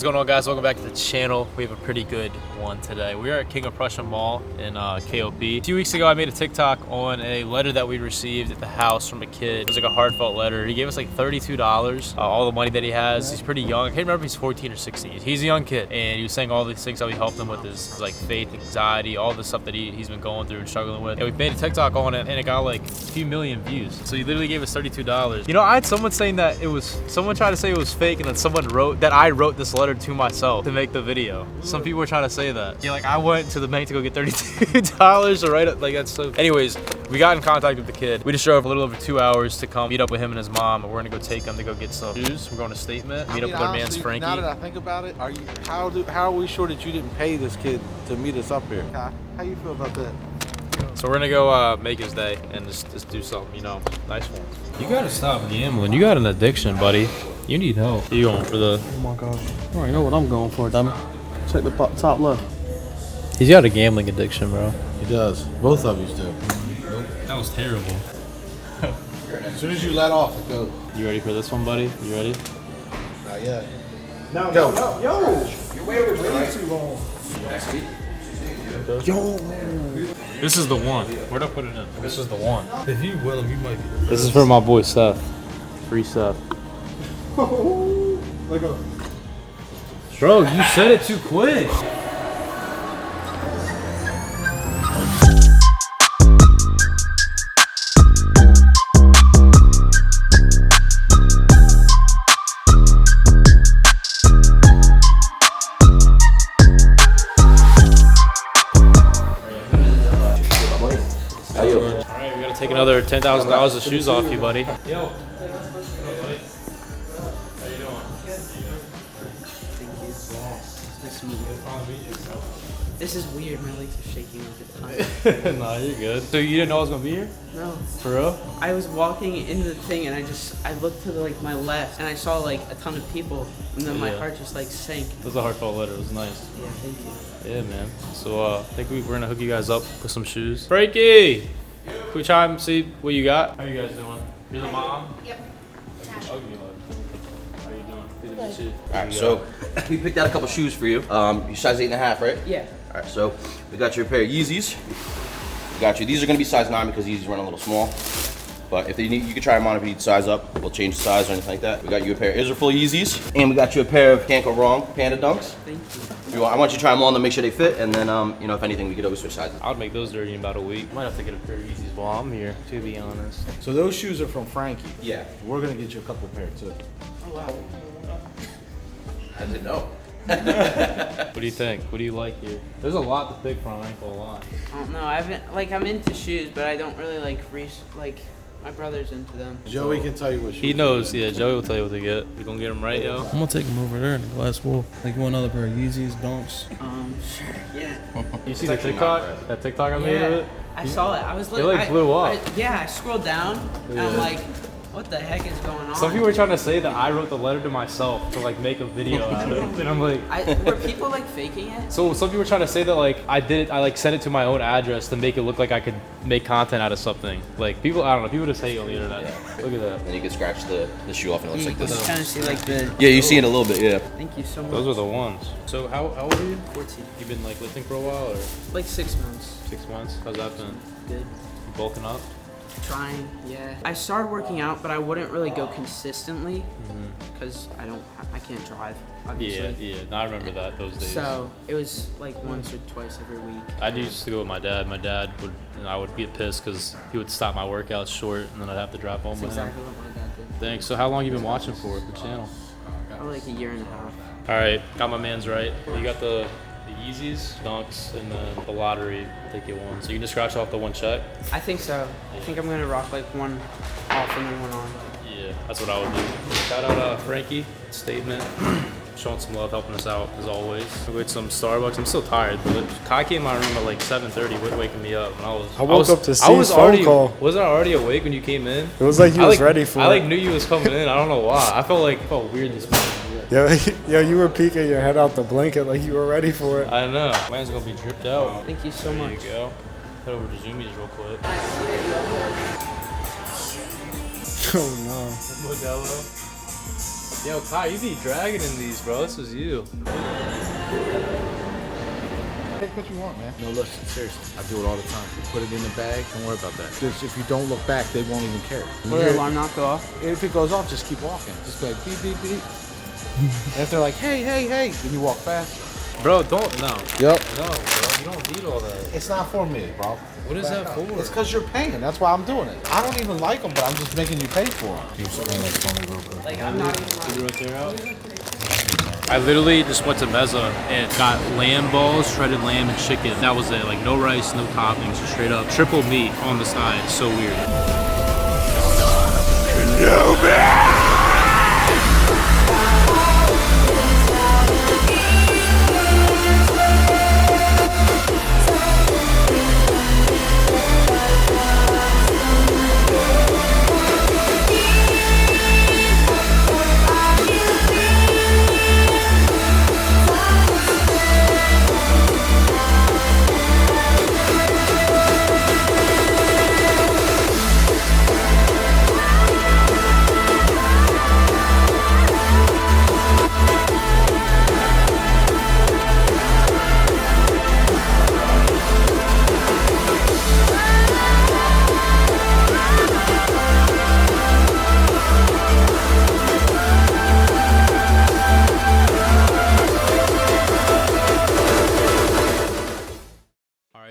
What's going on, guys? Welcome back to the channel. We have a pretty good one today. We are at King of Prussia Mall in KOP. A few weeks ago, I made a TikTok on a letter that we received at the house from a kid. It was like a heartfelt letter. He gave us like $32, all the money that he has. He's pretty young. I can't remember if he's 14 or 16. He's a young kid, and he was saying all these things that we helped him with, his like faith, anxiety, all the stuff that he's been going through and struggling with. And we made a TikTok on it, and it got like a few million views. So he literally gave us $32. You know, I had someone saying that someone tried to say it was fake, and then someone wrote that I wrote this letter to myself to make the video. Some people were trying to say that. Yeah, like I went to the bank to go get $32 to write it. Like that's so. Anyways, we got in contact with the kid. We just drove a little over 2 hours to come meet up with him and his mom, and we're gonna go take him to go get some shoes. We're going to Statement, meet up with our man's Frankie. Now that I think about it, how are we sure that you didn't pay this kid to meet us up here? How you feel about that? So we're gonna go make his day and just do something, you know, nice one. You gotta stop gambling. You got an addiction, buddy. You need help. You going for the? Oh my gosh! I already know what I'm going for, dummy. Check the top left. He's got a gambling addiction, bro. He does. Both of you do. That was terrible. As soon as you let off, it goes. You ready for this one, buddy? You ready? Not yet. No, Go. no, yo! You're way too long. Yo! This is the one. Where'd I put it in? This is the one. If you will him, you might be. This is for my boy Seth. Free Seth. Like a. Bro, you said it too quick. Alright, we gotta take another $10,000 of shoes off you, buddy. Yo. This is weird. My legs are shaking like a ton. Nah, you're good. So you didn't know I was gonna be here? No. For real? I was walking into the thing and I looked to like my left and I saw like a ton of people and then my heart just like sank. It was a heartfelt letter. It was nice. Yeah, thank you. Yeah, man. So I think we're gonna hook you guys up with some shoes. Frankie, can we try and see what you got? How you guys doing? You're the mom? Yep. How you doing? Good to meet you. All right, so we picked out a couple shoes for you. You size 8.5, right? Yeah. All right, so we got you a pair of Yeezys. We got you. These are gonna be size 9 because Yeezys run a little small. But if you need, you can try them on if you need to size up. We'll change the size or anything like that. We got you a pair of Israel Yeezys, and we got you a pair of Can't Go Wrong Panda Dunks. Thank you. If you want, I want you to try them on to make sure they fit, and then you know, if anything, we could always switch sizes. I would make those dirty in about a week. Might have to get a pair of Yeezys while I'm here, to be honest. So those shoes are from Frankie. Yeah. We're gonna get you a couple pair too. Oh wow. I didn't know. What do you think? What do you like here? There's a lot to pick from, I ain't gonna lie. I don't know. I'm into shoes, but I don't really like my brother's into them. Joey can tell you what shoes. He knows, yeah, Joey will tell you what to get. You gonna get him right, yo? I'm gonna take him over there in the glass wall. Like one other pair of Yeezys, Dunks. Sure. Yeah. You see the TikTok? That TikTok I made of it? I saw it. I was like, like blew up. I scrolled down and I'm like, what the heck is going on? Some people were trying to say that I wrote the letter to myself to like make a video out of it, and I'm like, were people like faking it? so some people were trying to say that like I like sent it to my own address to make it look like I could make content out of something. Like people, I don't know, people just hate on the internet. Yeah. Look at that. And you can scratch the shoe off and it looks like I'm this. trying to see like the. Yeah, you see it a little bit, yeah. Thank you so much. Those are the ones. So how old are you? 14. You been like lifting for a while or Like 6 months. 6 months? How's that been? Good. You bulking up? Trying, yeah. I started working out, but I wouldn't really go consistently because I can't drive, obviously. Yeah. No, I remember that those days. So it was like once or twice every week. I used to go with my dad. My dad would, and I would get pissed because he would stop my workouts short, and then I'd have to drive home That's with him. exactly what my dad did. Thanks. So how long you been watching for the channel? Probably like a year and a half. All right, got my man's right. You got the Yeezys, Dunks, and the lottery ticket one. So you can just scratch off the one check. I think so. I think I'm gonna rock like one off and then one on. Yeah, that's what I would do. Shout out Frankie, Statement, showing some love, helping us out as always. We had some Starbucks. I'm still tired, but Kai came in my room at like 7:30, waking me up, and I woke up to see his phone call. Was I already awake when you came in? It was like you was ready for it. I like knew you was coming in. I don't know why. I felt weird this morning. Yo, you were peeking your head out the blanket like you were ready for it. I know. Man's gonna be dripped out. Thank you so much. There you go. Head over to Zoomies real quick. Oh no. Modelo. Yo, Kai, you be dragging in these, bro. This was you. Take what you want, man. No, listen, seriously. I do it all the time. You put it in the bag. Don't worry about that. Just if you don't look back, they won't even care. Will the alarm not go off? If it goes off, just keep walking. Just be like beep, beep, beep. And if they're like, hey, hey, hey, then you walk fast. Bro, don't. No. Yep. No, bro. You don't need all that. It's not for me, bro. What is that for? It's because you're paying. That's why I'm doing it. I don't even like them, but I'm just making you pay for them. Like, I'm not even I literally just went to Meza and got lamb balls, shredded lamb, and chicken. That was it. Like, no rice, no toppings, just straight up triple meat on the side. So weird.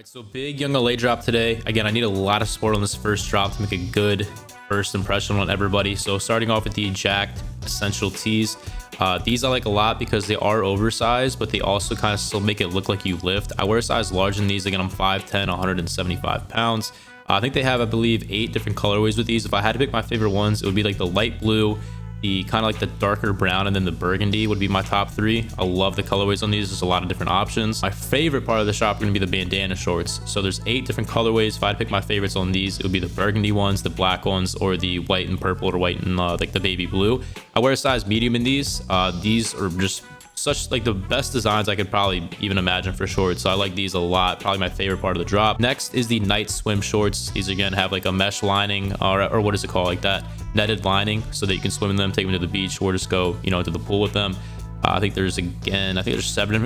So big young LA drop today. Again, I need a lot of support on this first drop to make a good first impression on everybody. So starting off with the Jacked Essential Tees. These I like a lot because they are oversized, but they also kind of still make it look like you lift. I wear a size large in these. Again, I'm 5'10", 175 pounds. I think they have, I believe, 8 different colorways with these. If I had to pick my favorite ones, it would be like the light blue, the kind of like the darker brown, and then the burgundy would be my top 3. I love the colorways on these. There's a lot of different options. My favorite part of the shop are going to be the bandana shorts. So there's 8 different colorways. If I had to pick my favorites on these, it would be the burgundy ones, the black ones, or the white and purple, or white and like the baby blue. I wear a size medium in these. These are just such like the best designs I could probably even imagine for shorts. So I like these a lot. Probably my favorite part of the drop. Next is the night swim shorts. These again have like a mesh lining, or what is it called, like that netted lining, so that you can swim in them, take them to the beach, or just go, you know, to the pool with them. I think there's 7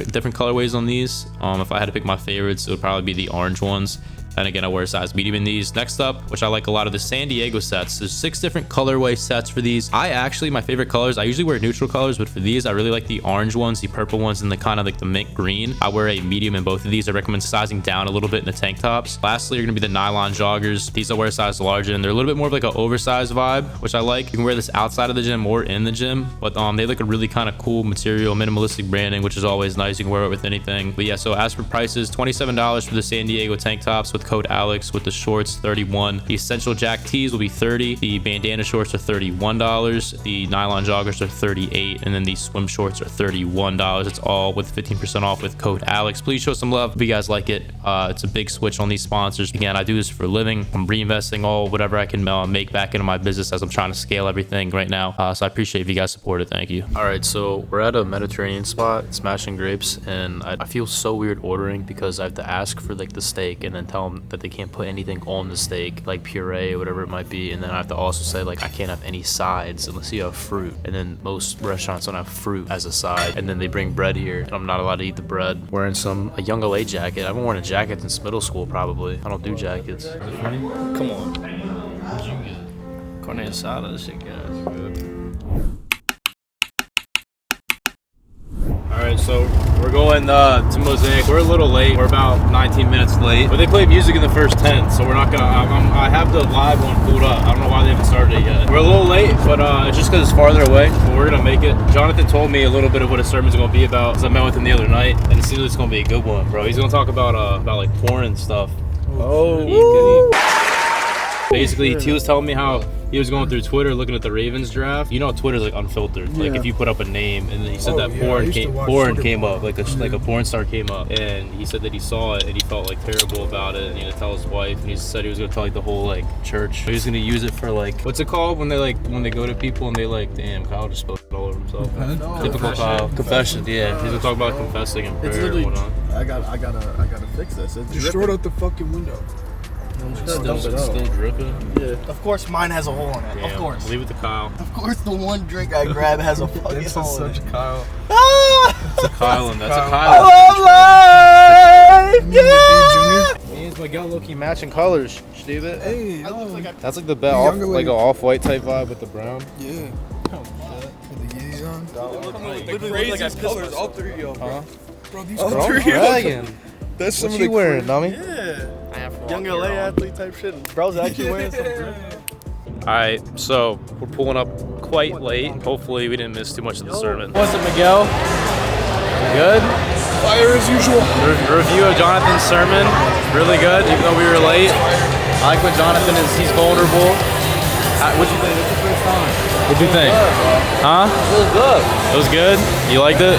different colorways on these. If I had to pick my favorites, it would probably be the orange ones. And again, I wear a size medium in these. Next up, which I like a lot, of the San Diego sets. There's 6 different colorway sets for these. My favorite colors, I usually wear neutral colors, but for these, I really like the orange ones, the purple ones, and the kind of like the mint green. I wear a medium in both of these. I recommend sizing down a little bit in the tank tops. Lastly, are gonna be the nylon joggers. These I wear a size large in. They're a little bit more of like an oversized vibe, which I like. You can wear this outside of the gym or in the gym, but they look a really kind of cool material, minimalistic branding, which is always nice. You can wear it with anything. But yeah, so as for prices, $27 for the San Diego tank tops with code Alex. With the shorts, 31. The essential Jack tees will be 30. The bandana shorts are $31. The nylon joggers are 38, and then the swim shorts are $31. It's all with 15% off with code Alex. Please show some love if you guys like it. It's a big switch on these sponsors. Again, I do this for a living. I'm reinvesting all whatever I can make back into my business as I'm trying to scale everything right now. So I appreciate if you guys support it. Thank you. All right, so we're at a Mediterranean spot, Smashing Grapes, and I feel so weird ordering because I have to ask for like the steak and then tell them that they can't put anything on the steak, like puree or whatever it might be, and then I have to also say like I can't have any sides unless you have fruit, and then most restaurants don't have fruit as a side, and then they bring bread here and I'm not allowed to eat the bread. Wearing a young LA jacket. I haven't worn a jacket since middle school probably. I don't do jackets. Come on. What'd you get? Carne asada, this shit guys. Good. Alright, so we're going to Mosaic. We're a little late. We're about 19 minutes late. But they play music in the first 10, so we're not gonna... I have the live one pulled up. I don't know why they haven't started it yet. We're a little late, but it's just because it's farther away. But we're gonna make it. Jonathan told me a little bit of what his sermon's gonna be about, because I met with him the other night, and it seems like it's gonna be a good one, bro. He's gonna talk about like porn and stuff. Basically, he was telling me how he was going through Twitter looking at the Ravens draft. You know, Twitter's like unfiltered. Yeah. Like if you put up a name, and then he said porn came up, like a porn star came up, and he said that he saw it and he felt like terrible about it, and he had to tell his wife, and he said he was gonna tell like the whole like church. He was gonna use it for like, what's it called when they go to people and they like, damn, Kyle just spilled it all over himself. Typical Kyle. Confession. Yeah, he's gonna talk about confessing in prayer and whatnot. I gotta fix this. Just short out the fucking window. Still dripping. Yeah. Of course, mine has a hole in it. Damn. Of course. Leave it to Kyle. Of course, the one drink I grab has a fucking This is hole in such it. Kyle. That's a Kyle and that's a I Kyle. love life. Yeah. Me and Miguel low-key matching colors. Steve it. Hey, That's like the best, off, younger like lady. an off-white type vibe with the brown. yeah. With the Yeezys on. The craziest colors, all three of them. Huh? Bro, these Oh, colors. three of them. Dragon. That's some What of you the wearing, dummy? Yeah. I have Young LA athlete type shit. Bro's actually wearing some drip. Alright, so we're pulling up quite late. Hopefully we didn't miss too much of the sermon. What's it, Miguel? Good? Fire as usual. Review of Jonathan's sermon. Really good, even though we were late. I like what Jonathan is, he's vulnerable. What'd you think? What's your first time? What'd you think? Huh? It was good. It was good? You liked it?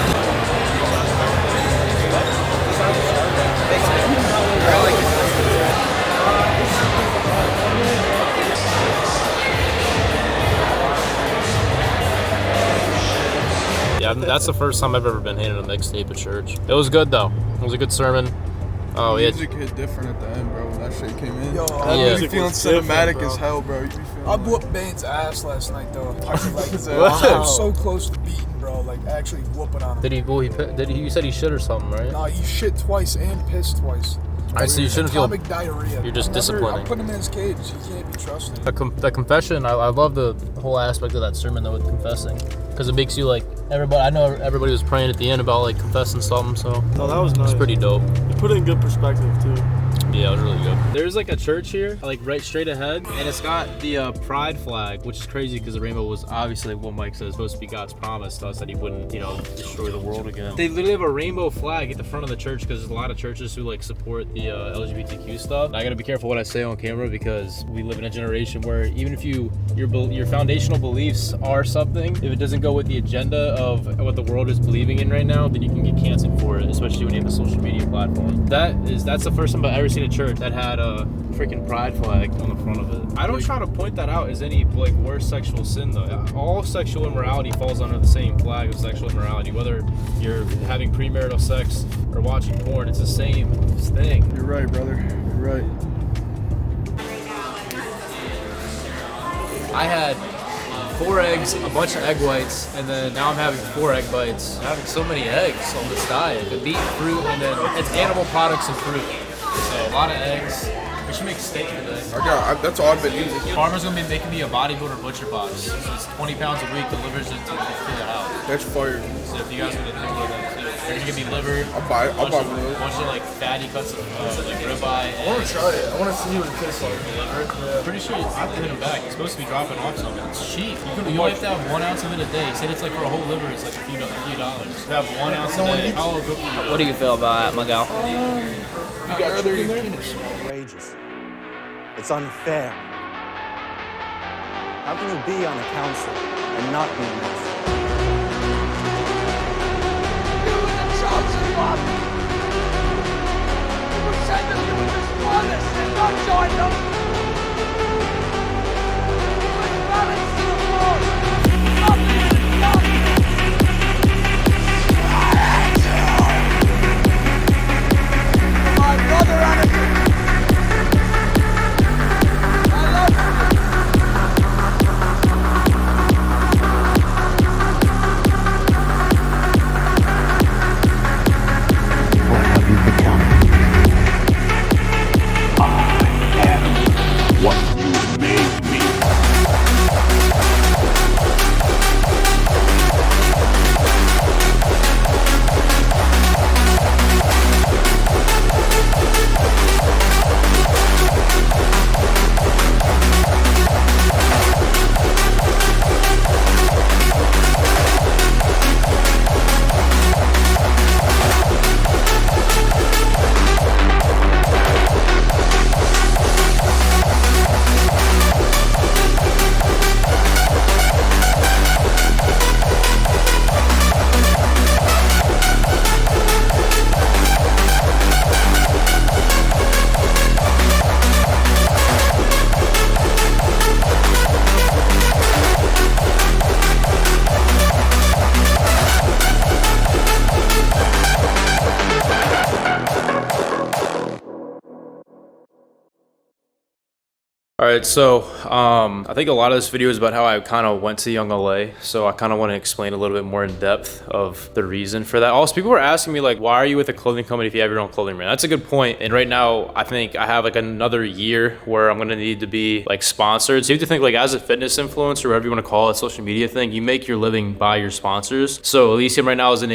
Yeah, that's the first time I've ever been handed a mixtape at church. It was good though. It was a good sermon. Oh, yeah. Music hit different at the end, bro. When that shit came in. Yo, that yeah. music feeling cinematic bro. as hell, bro. You be feeling I whooped Bane's ass last night, though. I was like, What? I was so close to beating, bro. Like, actually whooping on him. Did he? Well, you said he shit or something, right? Nah, he shit twice and pissed twice. Alright, so you shouldn't feel. Atomic diarrhea. You're just disciplining. I'm putting him in his cage. He can't be trusted. The confession, I love the whole aspect of that sermon though with confessing, because it makes you like everybody. I know everybody was praying at the end about like confessing something, so No, that was nice. it's pretty dope. You put it in good perspective too. Yeah, it was really good. There's like a church here, like right straight ahead, and it's got the pride flag, which is crazy because the rainbow was obviously what Mike says supposed to be God's promise to us that He wouldn't, destroy the world again. They literally have a rainbow flag at the front of the church because there's a lot of churches who like support the LGBTQ stuff. And I gotta be careful what I say on camera because we live in a generation where even if your foundational beliefs are something, if it doesn't go with the agenda of what the world is believing in right now, then you can get canceled for it, especially when you have a social media platform. That's the first time I've ever seen a church that had a freaking pride flag on the front of it. I don't try to point that out as any like worse sexual sin though. All sexual immorality falls under the same flag of sexual immorality. Whether you're having premarital sex or watching porn, it's the same thing. You're right, brother. You're right. I had 4 eggs, a bunch of egg whites, and then now I'm having 4 egg bites. I'm having so many eggs on this diet. The meat, fruit, and then it's animal products and fruit. So a lot of eggs. We should make steak today. That's all I've been using. Farmer's gonna be making me a bodybuilder butcher box. So it's 20 pounds a week, delivers it to the house. That's fire. So if you guys want to think about that too, they're gonna give me liver. I'll buy one of those. A bunch of like fatty cuts of like ribeye. I want to try it. I want to see what it tastes like. I'm pretty sure I have to hit him back. It's supposed to be dropping off something. It's cheap. You only have to have 1 ounce of it a day. He said it's like for a whole liver, it's like a few dollars. To have 1 ounce a day. How good for you? What do you feel about that, Miguel? You got other It's outrageous. It's unfair. How can you be on a council and not be a minister? You were the chosen one! You said that you would destroy this and not join them! With balance to the floor! Nothing is done! My brother Anakin! I love you! What have you become? All right, so I think a lot of this video is about how I kind of went to Young LA, so I kind of want to explain a little bit more in depth of the reason for that. Also, people were asking me like, why are you with a clothing company if you have your own clothing brand? That's a good point. And right now, I think I have like another year where I'm gonna need to be like sponsored. So you have to think like as a fitness influencer, whatever you want to call it, social media thing, you make your living by your sponsors. So Elysium right now is in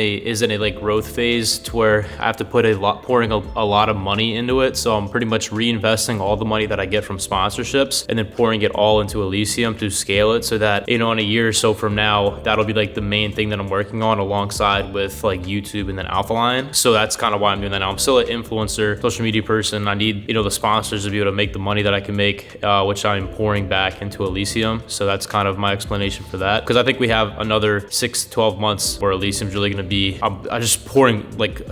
a like growth phase to where I have to put pouring a lot of money into it. So I'm pretty much reinvesting all the money that I get from sponsorships and then pouring it all into Elysium to scale it so that, you know, in a year or so from now, that'll be like the main thing that I'm working on alongside with like YouTube and then Alpha Line. So that's kind of why I'm doing that now. I'm still an influencer, social media person. I need, you know, the sponsors to be able to make the money that I can make, which I'm pouring back into Elysium. So that's kind of my explanation for that. Because I think we have another 6 to 12 months where Elysium's really going to be, I'm just pouring like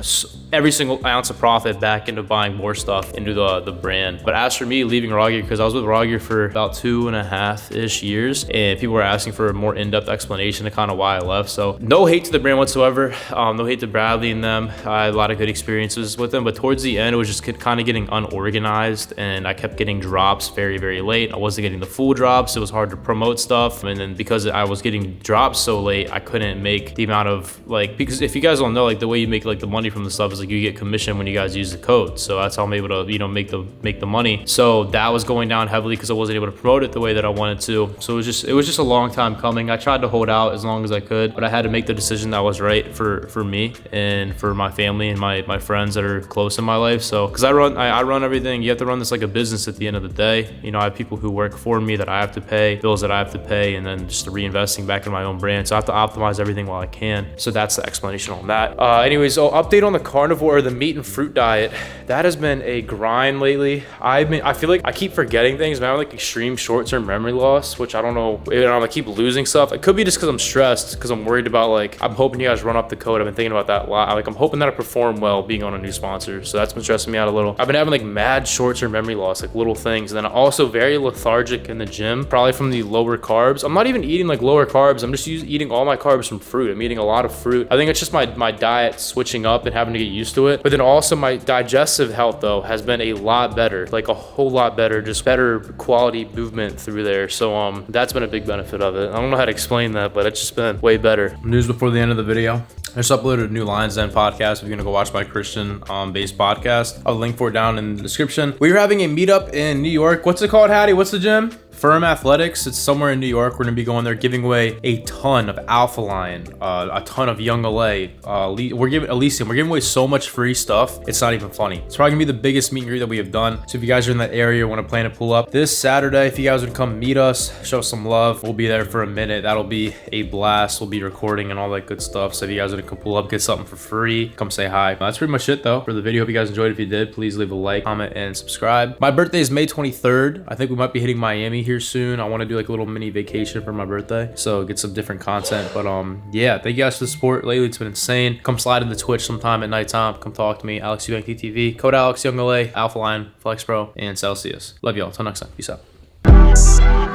every single ounce of profit back into buying more stuff into the brand. But as for me leaving Raw Gear, because I was with Raw Gear for about 2.5-ish years, and people were asking for a more in-depth explanation of kind of why I left. So no hate to the brand whatsoever. No hate to Bradley and them. I had a lot of good experiences with them, but towards the end, it was just kind of getting unorganized, and I kept getting drops very, very late. I wasn't getting the full drops. It was hard to promote stuff. And then because I was getting drops so late, I couldn't make the amount of like, because if you guys don't know, like the way you make like the money from the stuff is like you get commission when you guys use the code. So that's how I'm able to, you know, make the money. So that was going down heavily because I wasn't able to promote it the way that I wanted to. So it was just a long time coming. I tried to hold out as long as I could, but I had to make the decision that was right for me and for my family and my friends that are close in my life. So because I run everything. You have to run this like a business at the end of the day. You know, I have people who work for me that I have to pay, bills that I have to pay, and then just reinvesting back in my own brand. So I have to optimize everything while I can. So that's the explanation on that. Anyways, update on the carnivore or the meat and fruit diet. That has been a grind lately. I feel like I keep forgetting things, man. I have like extreme short-term memory loss, which I don't know. I keep losing stuff. It could be just because I'm stressed, because I'm worried about like, I'm hoping you guys run up the code. I've been thinking about that a lot. Like I'm hoping that I perform well being on a new sponsor. So that's been stressing me out a little. I've been having like mad short-term memory loss, like little things. And then also very lethargic in the gym, probably from the lower carbs. I'm not even eating like lower carbs. I'm just eating all my carbs from fruit. I'm eating a lot of fruit. I think it's just my diet switching up and having to get used to it. But then also my digestive health though has been a lot better, like a whole lot better, just better quality movement through there. So that's been a big benefit of it. I don't know how to explain that, but it's just been way better. News before the end of the video. I just uploaded a new Lions Den podcast. If you're gonna go watch my Christian based podcast, I'll link for it down in the description. We were having a meetup in New York. What's it called, Hattie? What's the gym? Firm Athletics. It's somewhere in New York. We're gonna be going there, giving away a ton of Alpha Line, a ton of Young LA. We're giving Elysium. We're giving away so much free stuff. It's not even funny. It's probably gonna be the biggest meet and greet that we have done. So if you guys are in that area, want to plan to pull up this Saturday, if you guys would come meet us, show some love, we'll be there for a minute. That'll be a blast. We'll be recording and all that good stuff. So if you guys want to come pull up, get something for free, come say hi. That's pretty much it though for the video. Hope you guys enjoyed. If you did, please leave a like, comment, and subscribe. My birthday is May 23rd. I think we might be hitting Miami here soon. I want to do like a little mini vacation for my birthday, so get some different content. But yeah, thank you guys for the support lately. It's been insane. Come slide into Twitch sometime at nighttime. Come talk to me. Alex Eubank TTV, code Alex Young LA, Alpha Line, Flex Pro, and Celsius. Love y'all. Until next time. Peace out.